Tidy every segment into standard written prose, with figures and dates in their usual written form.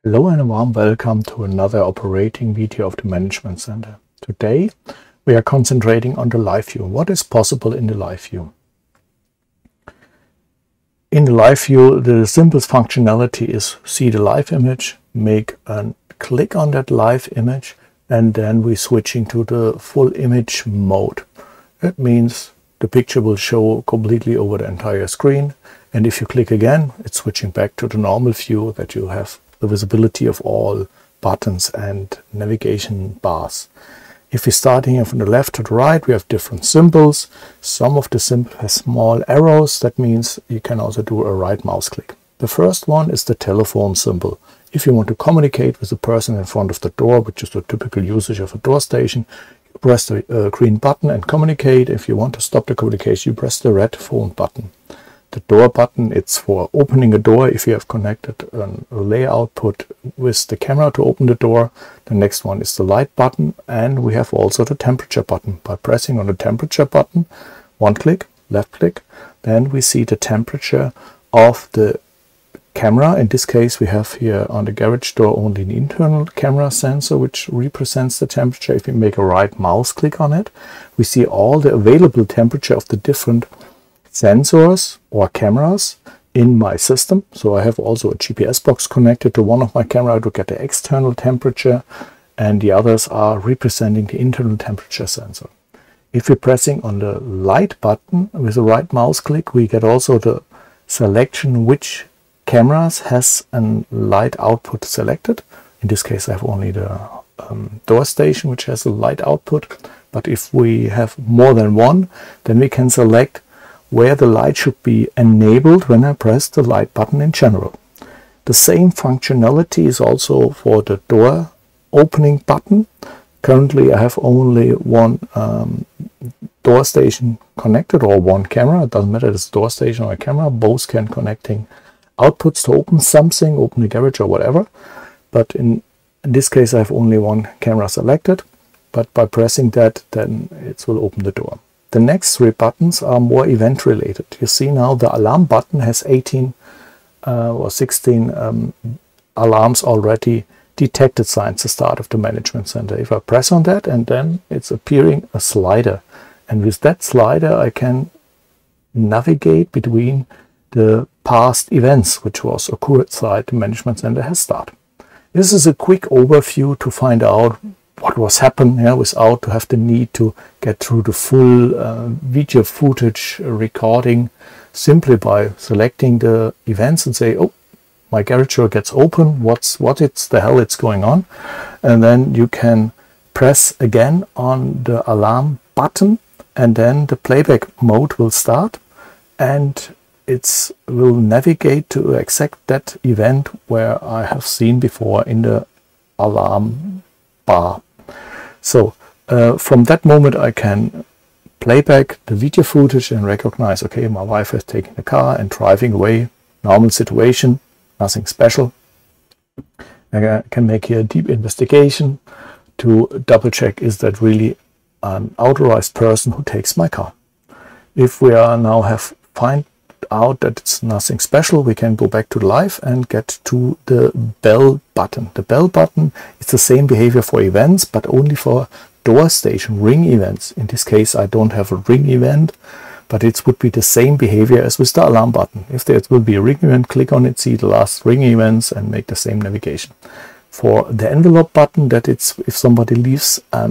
Hello and a warm welcome to another operating video of the Management Center. Today we are concentrating on the live view. What is possible in the live view? In the live view, the simplest functionality is see the live image, make a click on that live image, and then we switching to the full image mode. That means the picture will show completely over the entire screen, and if you click again, it's switching back to the normal view that you have the visibility of all buttons and navigation bars. If we start here from the left to the right, we have different symbols. Some of the symbols have small arrows. That means you can also do a right mouse click. The first one is the telephone symbol. If you want to communicate with the person in front of the door, which is the typical usage of a door station, you press the green button and communicate. If you want to stop the communication, you press the red phone button. The door button, it's for opening a door if you have connected a relay output with the camera to open the door. The next one is the light button, and we have also the temperature button. By pressing on the temperature button, one click, left click, then we see the temperature of the camera. In this case, we have here on the garage door only an internal camera sensor which represents the temperature. If we make a right mouse click on it, we see all the available temperature of the different sensors or cameras in my system. So I have also a GPS box connected to one of my cameras to get the external temperature, and the others are representing the internal temperature sensor. If we're pressing on the light button with a right mouse click, we get also the selection which cameras has a light output selected. In this case I have only the door station which has a light output, but if we have more than one, then we can select where the light should be enabled when I press the light button in general. The same functionality is also for the door opening button. Currently I have only one door station connected, or one camera. It doesn't matter if it's a door station or a camera. Both can connecting outputs to open something, open the garage or whatever. But in this case I have only one camera selected. But by pressing that, then it will open the door. The next three buttons are more event related. You see now the alarm button has 18 or 16 alarms already detected since the start of the Management Center. If I press on that, and then it's appearing a slider. And with that slider I can navigate between the past events which was occurred since the Management Center has started. This is a quick overview to find out what was happening without to have the need to get through the full video footage recording, simply by selecting the events and say, oh, my garage door gets open, what the hell is going on, and then you can press again on the alarm button, and then the playback mode will start, and it will navigate to exact that event where I have seen before in the alarm bar. So from that moment I can play back the video footage and recognize, okay, my wife has taken the car and driving away, normal situation, nothing special. I can make here a deep investigation to double check, is that really an authorized person who takes my car. If we are now have find out that it's nothing special, we can go back to live and get to the bell button. The bell button is the same behavior for events, but only for door station ring events. In this case I don't have a ring event, but it would be the same behavior as with the alarm button. If there will be a ring event, click on it, see the last ring events and make the same navigation. For the envelope button, that it's if somebody leaves a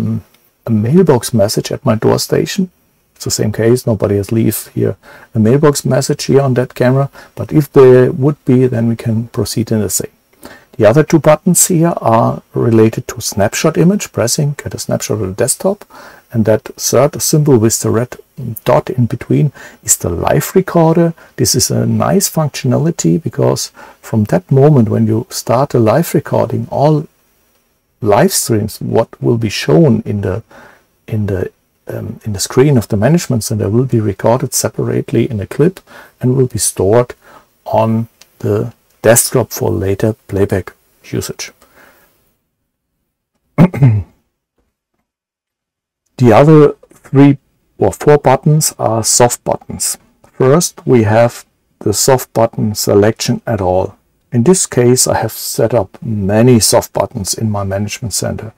mailbox message at my door station. It's the same case, nobody has leave here a mailbox message here on that camera, but if there would be, then we can proceed in the same. The other two buttons here are related to snapshot image, pressing, get a snapshot of the desktop, and that third symbol with the red dot in between is the live recorder. This is a nice functionality because from that moment when you start a live recording, all live streams, what will be shown in the screen of the Management Center will be recorded separately in a clip and will be stored on the desktop for later playback usage. The other 3 or 4 buttons are soft buttons. First we have the soft button selection at all. In this case, I have set up many soft buttons in my management center.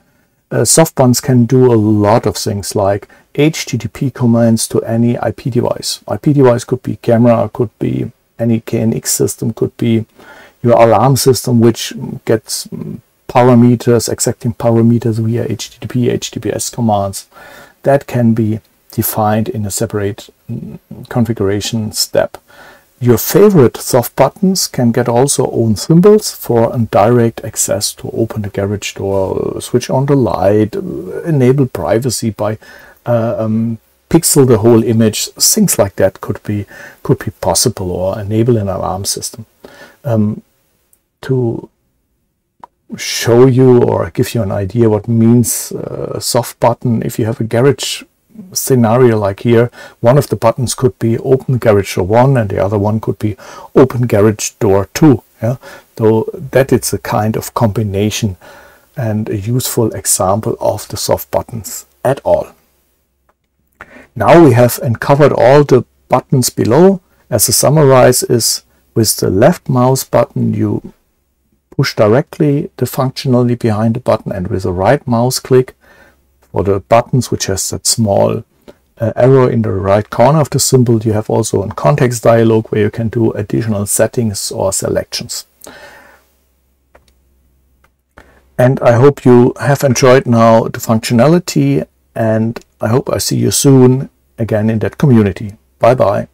Soft buttons can do a lot of things like HTTP commands to any IP device. IP device could be camera, could be any KNX system, could be your alarm system, which gets parameters, exacting parameters via HTTP, HTTPS commands. That can be defined in a separate configuration step. Your favorite soft buttons can get also own symbols for direct access to open the garage door, switch on the light, enable privacy by pixel the whole image. Things like that could be possible, or enable an alarm system. To show you or give you an idea what means soft button, if you have a garage scenario like here, one of the buttons could be open garage door 1 and the other one could be open garage door 2. Yeah, so that it's a kind of combination and a useful example of the soft buttons at all. Now we have uncovered all the buttons below. As a summarize is, with the left mouse button you push directly the functionality behind the button, and with the right mouse click for the buttons which has that small arrow in the right corner of the symbol, you have also a context dialog where you can do additional settings or selections. And I hope you have enjoyed now the functionality, and I hope I see you soon again in that community. Bye bye.